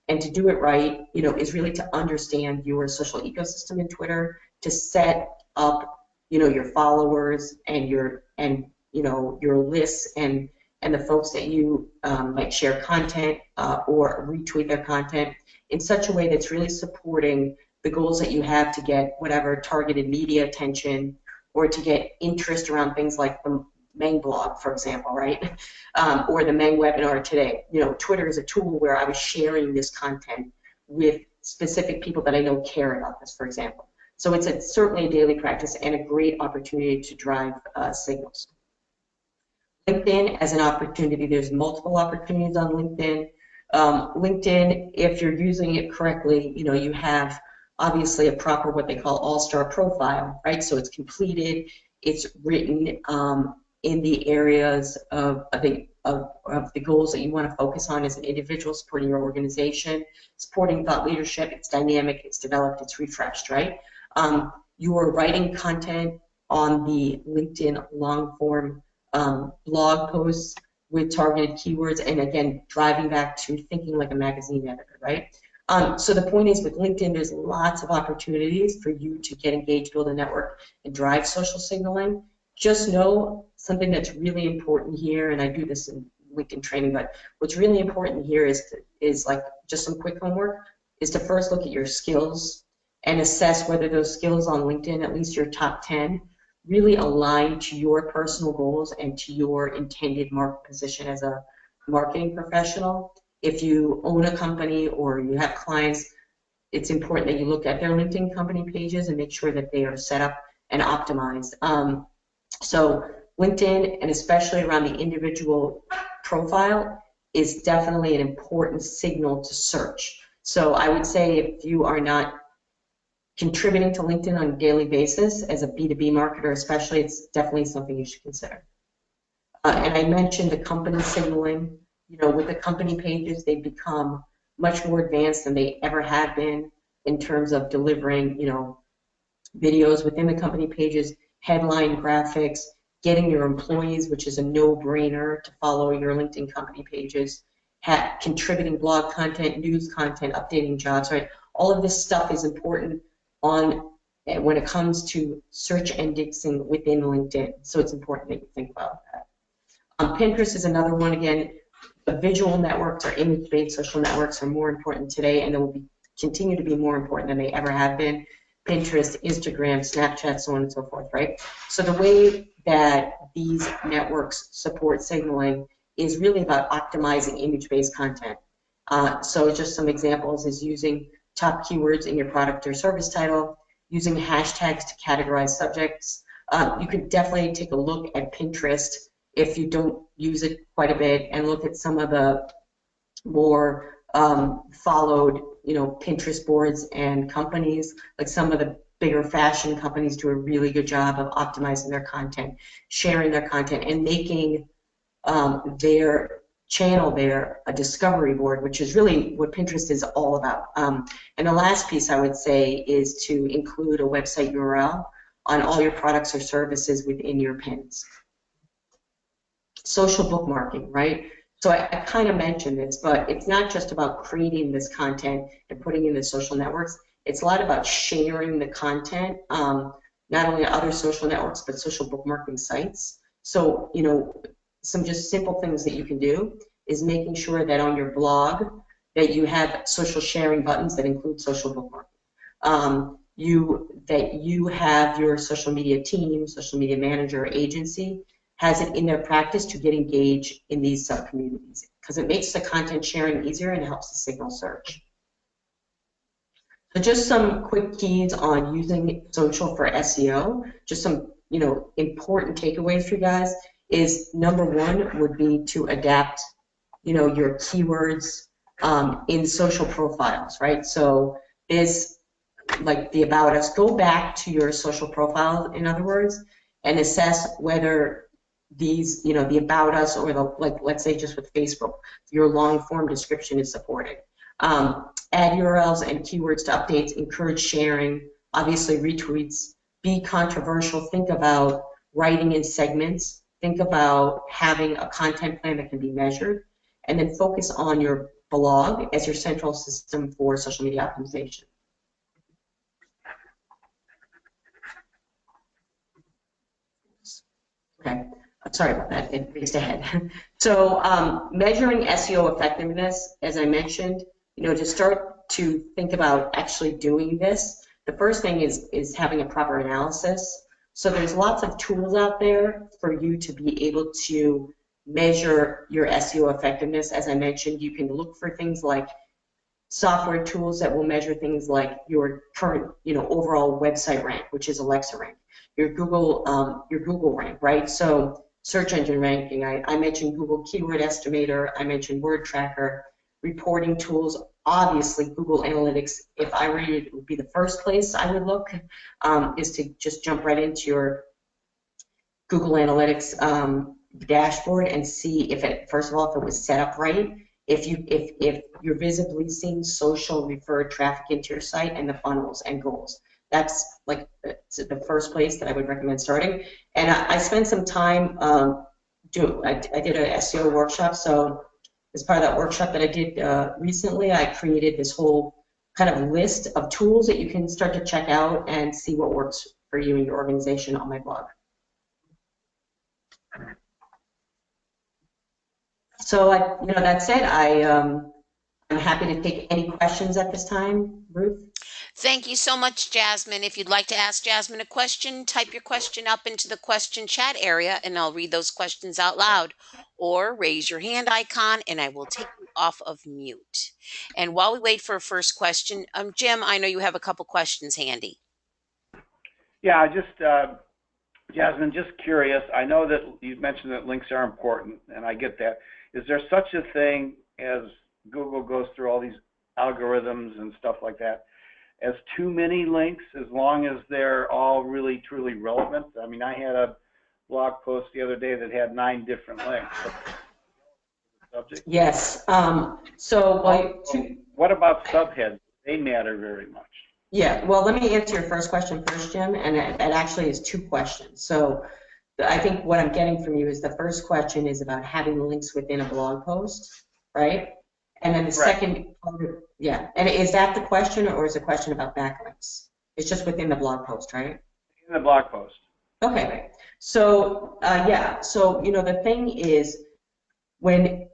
And to do it right, you know, is really to understand your social ecosystem in Twitter, to set up, you know, your followers and your lists and the folks that you might share content or retweet their content in such a way that's really supporting the goals that you have to get whatever targeted media attention or to get interest around things like the MENG Blog, for example, right? Or the MENG webinar today. You know, Twitter is a tool where I was sharing this content with specific people that I know care about this, for example. So it's certainly a daily practice and a great opportunity to drive signals. LinkedIn as an opportunity, there's multiple opportunities on LinkedIn. LinkedIn, if you're using it correctly, you know, you have obviously a proper what they call all-star profile, right? So it's completed, it's written in the areas of of the goals that you want to focus on as an individual, supporting your organization, supporting thought leadership. It's dynamic, it's developed, it's refreshed, right? You're writing content on the LinkedIn long-form blog posts with targeted keywords, and again, driving back to thinking like a magazine editor, right? So the point is, with LinkedIn, there's lots of opportunities for you to get engaged, build a network, and drive social signaling. Just know something that's really important here, and I do this in LinkedIn training, but what's really important here is like just some quick homework, is to first look at your skills and assess whether those skills on LinkedIn, at least your top 10, really align to your personal goals and to your intended market position as a marketing professional. If you own a company or you have clients, it's important that you look at their LinkedIn company pages and make sure that they are set up and optimized. So LinkedIn, and especially around the individual profile, is definitely an important signal to search. So I would say if you are not contributing to LinkedIn on a daily basis as a B2B marketer especially, it's definitely something you should consider. And I mentioned the company signaling. You know, with the company pages, they've become much more advanced than they ever have been in terms of delivering, you know, videos within the company pages, headline graphics, getting your employees, which is a no-brainer, to follow your LinkedIn company pages, contributing blog content, news content, updating jobs, right? All of this stuff is important when it comes to search indexing within LinkedIn. So it's important that you think about that. Pinterest is another one. Again, the visual networks or image-based social networks are more important today, and they will continue to be more important than they ever have been. Pinterest, Instagram, Snapchat, so on and so forth, right? So the way that these networks support signaling is really about optimizing image-based content. So just some examples is using top keywords in your product or service title, using hashtags to categorize subjects. You could definitely take a look at Pinterest if you don't use it quite a bit, and look at some of the more followed, you know, Pinterest boards and companies. Like some of the bigger fashion companies do a really good job of optimizing their content, sharing their content, and making their channel there a discovery board, which is really what Pinterest is all about. And the last piece I would say is to include a website URL on all your products or services within your pins. Social bookmarking, right? So I kind of mentioned this, but it's not just about creating this content and putting in the social networks. It's a lot about sharing the content, not only on other social networks, but social bookmarking sites. So, you know, some just simple things that you can do is making sure that on your blog that you have social sharing buttons that include social bookmarking. That you have your social media team, social media manager, or agency has it in their practice to get engaged in these sub-communities, because it makes the content sharing easier and helps the signal search. So just some quick keys on using social for SEO, just some, you know, important takeaways for you guys is number one would be to adapt, you know, your keywords in social profiles, right? So is like the About Us, go back to your social profile, in other words, and assess whether these, you know, the About Us or the, like, let's say just with Facebook, your long form description is supported. Add URLs and keywords to updates, encourage sharing, obviously retweets, be controversial, think about writing in segments, think about having a content plan that can be measured, and then focus on your blog as your central system for social media optimization. Okay, sorry about that, it raced ahead. So measuring SEO effectiveness, as I mentioned, you know, to start to think about actually doing this, the first thing is having a proper analysis. So there's lots of tools out there for you to be able to measure your SEO effectiveness. As I mentioned, you can look for things like software tools that will measure things like your current, you know, overall website rank, which is Alexa rank, your Google rank, right? So search engine ranking, I mentioned Google Keyword Estimator, I mentioned Word Tracker, reporting tools, obviously Google Analytics. If I were you, it would be the first place I would look, is to just jump right into your Google Analytics dashboard and see if it, first of all, if it was set up right, if you're visibly seeing social referred traffic into your site and the funnels and goals. That's like the first place that I would recommend starting. And I spent some time I did an SEO workshop. So as part of that workshop that I did recently, I created this whole kind of list of tools that you can start to check out and see what works for you and your organization on my blog. So, that said, I'm happy to take any questions at this time, Ruth. Thank you so much, Jasmine. If you'd like to ask Jasmine a question, type your question up into the question chat area and I'll read those questions out loud. Or raise your hand icon and I will take you off of mute. And while we wait for a first question, Jim, I know you have a couple questions handy. Yeah, Jasmine, just curious. I know that you mentioned that links are important, and I get that. Is there such a thing as Google goes through all these algorithms and stuff like that, as too many links, as long as they're all really, truly relevant? I mean, I had a blog post the other day that had 9 different links. Subject? Yes. What about subheads? They matter very much. Yeah, well, let me answer your first question first, Jim, and it actually is 2 questions. So I think what I'm getting from you is the first question is about having links within a blog post, right? And then the second, yeah, and is that the question, or is the question about backlinks? It's just within the blog post, right? In the blog post. Okay, right. So, yeah, so, the thing is,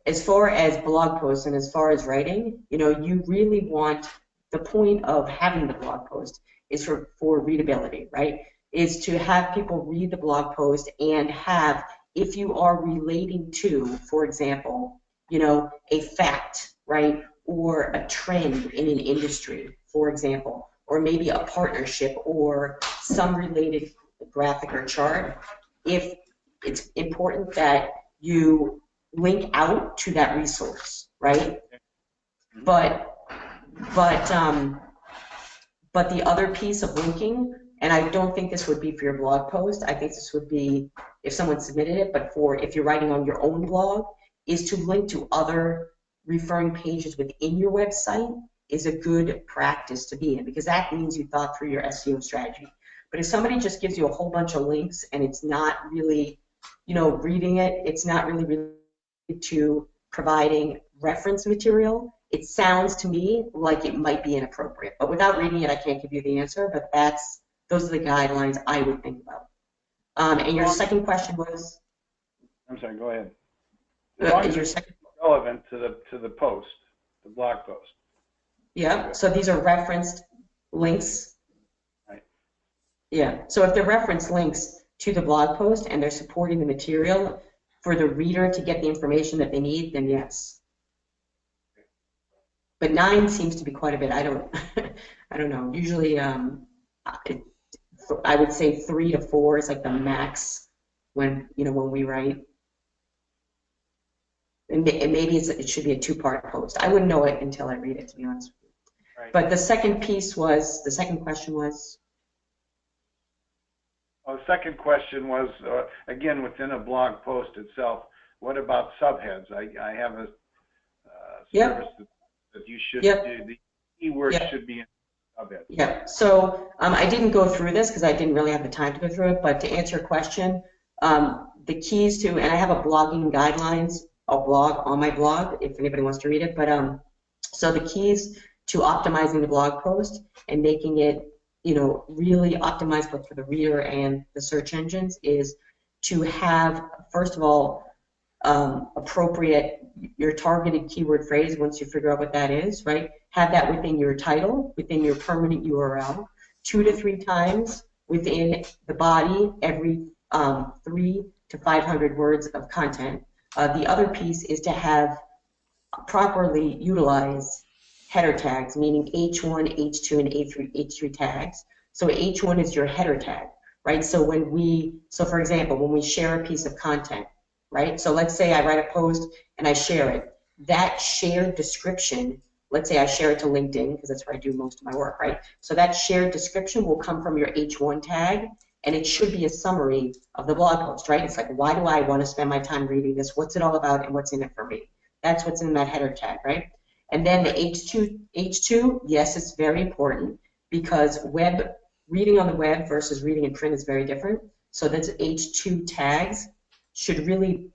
as far as blog posts and as far as writing, you really want, the point of having the blog post is for readability, right? Is to have people read the blog post and have, if you are relating to, for example, a fact, right? Or a trend in an industry, for example, or maybe a partnership or some related graphic or chart, if it's important that you link out to that resource, right? But the other piece of linking, and I don't think this would be for your blog post, I think this would be if someone submitted it, but if you're writing on your own blog, is to link to other referring pages within your website is a good practice to be in, because that means you thought through your SEO strategy. But if somebody just gives you a whole bunch of links and it's not really, reading it, it's not really related to providing reference material, it sounds to me like it might be inappropriate. But without reading it, I can't give you the answer, but those are the guidelines I would think about. And your second question was? I'm sorry, go ahead. As long as it's relevant to the post, the blog post. Yeah, so these are referenced links. Right. Yeah, so if they're referenced links to the blog post and they're supporting the material for the reader to get the information that they need, then yes. But 9 seems to be quite a bit. I don't know. Usually, I would say 3 to 4 is like the max when we write. And maybe it should be a 2-part post. I wouldn't know it until I read it, to be honest with you. Right. But the second question was? Well, the second question was, again, within a blog post itself, what about subheads? I have a service that you should do. The keywords should be in subheads. Yeah, so I didn't go through this because I didn't really have the time to go through it, but to answer your question, the keys to, and I have a blogging guidelines, a blog on my blog if anybody wants to read it, but so the keys to optimizing the blog post and making it really optimized both for the reader and the search engines is to have, first of all, appropriate, your targeted keyword phrase, once you figure out what that is, right? Have that within your title, within your permanent URL, 2 to 3 times within the body, every 3 to 500 words of content. The other piece is to have properly utilized header tags, meaning H1, H2, and H3 tags. So H1 is your header tag, right? So for example, when we share a piece of content, right? So let's say I write a post and I share it. That shared description, let's say I share it to LinkedIn because that's where I do most of my work, right? So that shared description will come from your H1 tag, and it should be a summary of the blog post, right? It's like, why do I want to spend my time reading this? What's it all about, and what's in it for me? That's what's in that header tag, right? And then the H2, yes, it's very important because reading on the web versus reading in print is very different. So that's H2 tags should really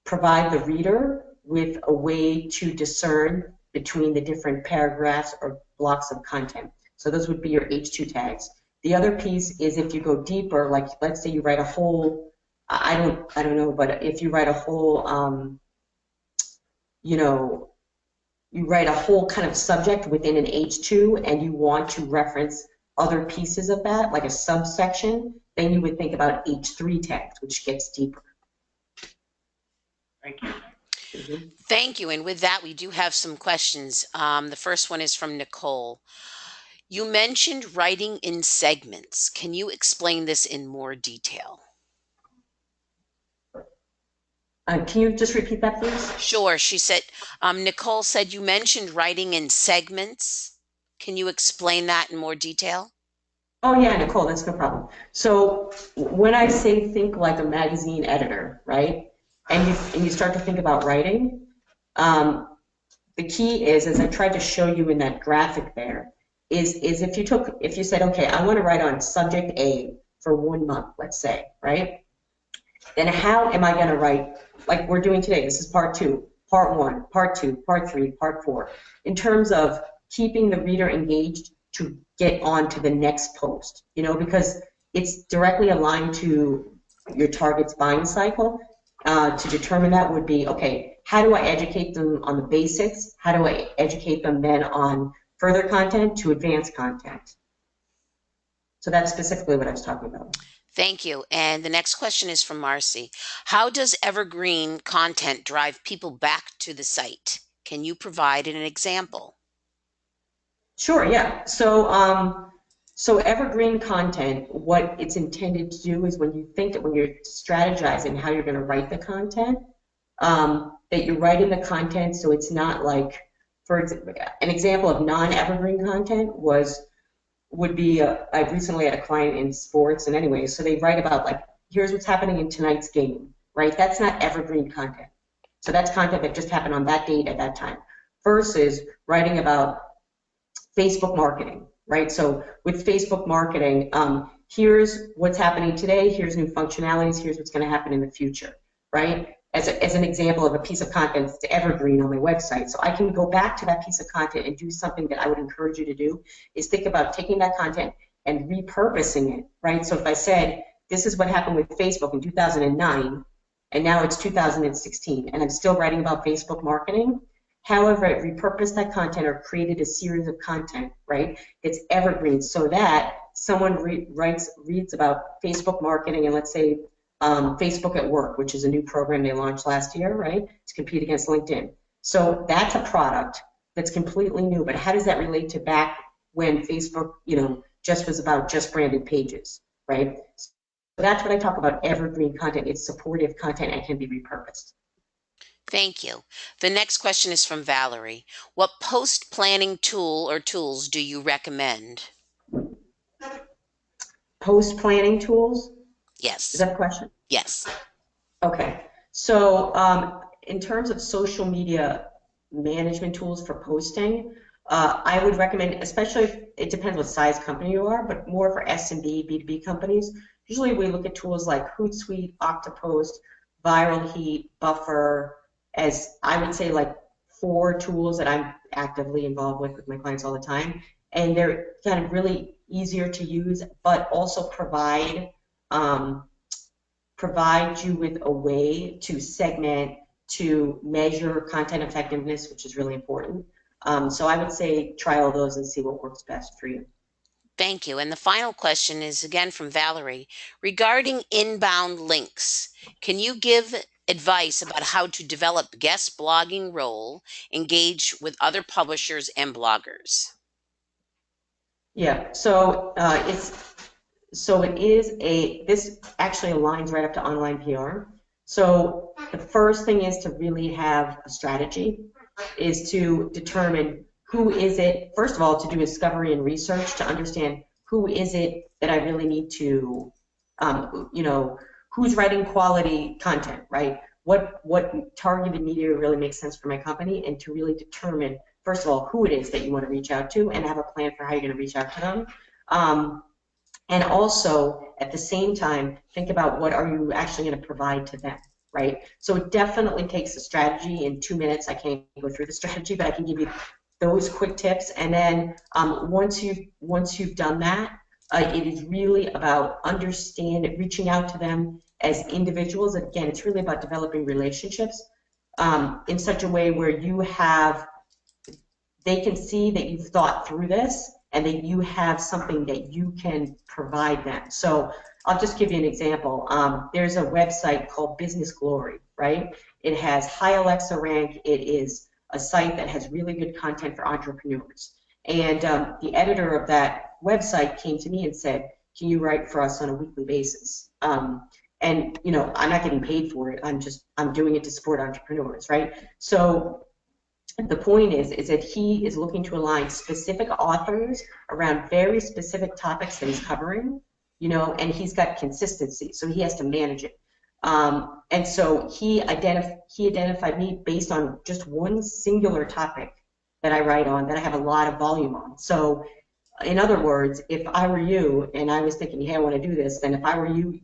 provide the reader with a way to discern between the different paragraphs or blocks of content. So those would be your H2 tags. The other piece is if you go deeper, like let's say you write a whole, I don't know, but if you write a whole, you write a whole kind of subject within an H2 and you want to reference other pieces of that, like a subsection, then you would think about H3 tags, which gets deeper. Thank you. Mm-hmm. Thank you. And with that, we do have some questions. The first one is from Nicole. You mentioned writing in segments. Can you explain this in more detail? Can you just repeat that, please? Sure. She said, Nicole said you mentioned writing in segments. Can you explain that in more detail? Oh yeah, Nicole, that's no problem. So when I say think like a magazine editor, right, and you start to think about writing, the key is, as I tried to show you in that graphic there, is if you said, okay, I want to write on subject A for 1 month, let's say, right? Then how am I going to write, like we're doing today, this is part 2, part 1, part 2, part 3, part 4, in terms of keeping the reader engaged to get on to the next post, because it's directly aligned to your target's buying cycle. To determine that would be, okay, how do I educate them on the basics? How do I educate them then on further content to advanced content? So that's specifically what I was talking about. Thank you. And the next question is from Marcy. How does evergreen content drive people back to the site? Can you provide an example? Sure, yeah. So evergreen content, what it's intended to do is when you're strategizing how you're going to write the content, that you're writing the content so it's not like, for example, an example of non-evergreen content would be, I recently had a client in sports, and anyway, so they write about like, here's what's happening in tonight's game, right? That's not evergreen content. So that's content that just happened on that date at that time, versus writing about Facebook marketing, right? So with Facebook marketing, here's what's happening today, here's new functionalities, here's what's going to happen in the future, right? As an example of a piece of content that's evergreen on my website. So I can go back to that piece of content and do something that I would encourage you to do, is think about taking that content and repurposing it, right? So if I said, this is what happened with Facebook in 2009, and now it's 2016, and I'm still writing about Facebook marketing, however, I repurposed that content or created a series of content, right? It's evergreen, so that someone reads about Facebook marketing, and let's say Facebook at Work, which is a new program they launched last year, right, to compete against LinkedIn. So that's a product that's completely new, but how does that relate to back when Facebook, just was about just branded pages, right? So that's what I talk about, evergreen content. It's supportive content and can be repurposed. Thank you. The next question is from Valerie. What post planning tool or tools do you recommend? Post planning tools? Yes. Is that a question? Yes. Okay. So in terms of social media management tools for posting, I would recommend, especially if it depends what size company you are, but more for SMB, B2B companies. Usually we look at tools like Hootsuite, Octopost, Viral Heat, Buffer, as I would say like 4 tools that I'm actively involved with my clients all the time. And they're kind of really easier to use, but also provide you with a way to segment, to measure content effectiveness, which is really important. So I would say try all those and see what works best for you. Thank you. And the final question is again from Valerie. Regarding inbound links, can you give advice about how to develop guest blogging role, engage with other publishers and bloggers? Yeah, this actually aligns right up to online PR. So the first thing is to really have a strategy, is to determine who is it, first of all, to do discovery and research to understand who is it that I really need to you know, who's writing quality content, right? What targeted media really makes sense for my company, and to really determine, first of all, who it is that you want to reach out to, and have a plan for how you're going to reach out to them. And also, at the same time, think about what are you actually going to provide to them, right? So it definitely takes a strategy. In 2 minutes, I can't go through the strategy, but I can give you those quick tips. And then once you've done that, it is really about reaching out to them as individuals. Again, it's really about developing relationships in such a way where they can see that you've thought through this and that you have something that you can provide them. So I'll just give you an example. There's a website called Business Glory, right? It has high Alexa rank. It is a site that has really good content for entrepreneurs. And the editor of that website came to me and said, can you write for us on a weekly basis? And you know, I'm not getting paid for it. I'm doing it to support entrepreneurs, right? So the point is that he is looking to align specific authors around very specific topics that he's covering, you know, and he's got consistency, so he has to manage it. And so he identified me based on just one singular topic that I write on, that I have a lot of volume on. So in other words, if I were you and I was thinking, hey, I want to do this, then if I were you,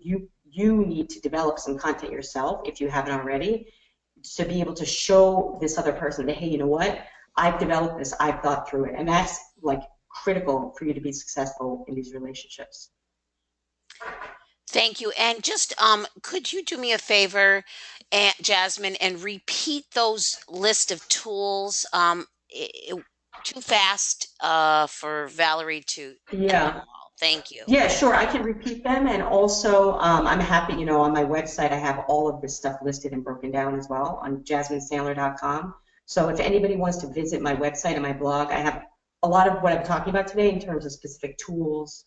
you need to develop some content yourself if you haven't already, to be able to show this other person that, hey, you know what, I've developed this, I've thought through it. And that's like critical for you to be successful in these relationships. Thank you. And just could you do me a favor, Jasmine, and repeat those list of tools too fast for Valerie to get them Yeah. all. Thank you. Yeah, sure. I can repeat them, and also I'm happy, you know, on my website I have all of this stuff listed and broken down as well on jasminesandler.com. So if anybody wants to visit my website and my blog, I have a lot of what I'm talking about today in terms of specific tools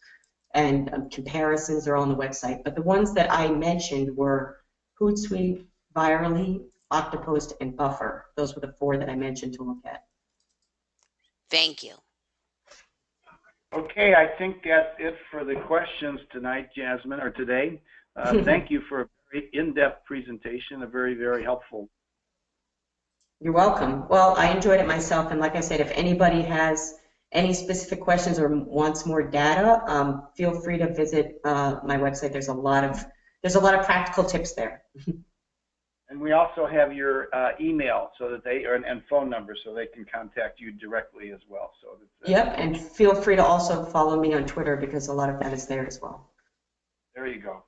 and comparisons are on the website. But the ones that I mentioned were Hootsuite, Virally, Octopost, and Buffer. Those were the 4 that I mentioned to look at. Thank you. Okay, I think that's it for the questions tonight, Jasmine, or today. Thank you for a very in-depth presentation, a very, very helpful. You're welcome. Well, I enjoyed it myself, and like I said, if anybody has any specific questions or wants more data, feel free to visit my website. There's a lot of practical tips there. And we also have your email so that and phone number so they can contact you directly as well. So yep, and feel free to also follow me on Twitter because a lot of that is there as well. There you go.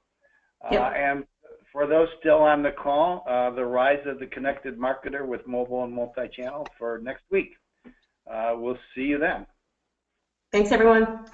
Yep. And for those still on the call, the rise of the connected marketer with mobile and multi-channel for next week. We'll see you then. Thanks, everyone.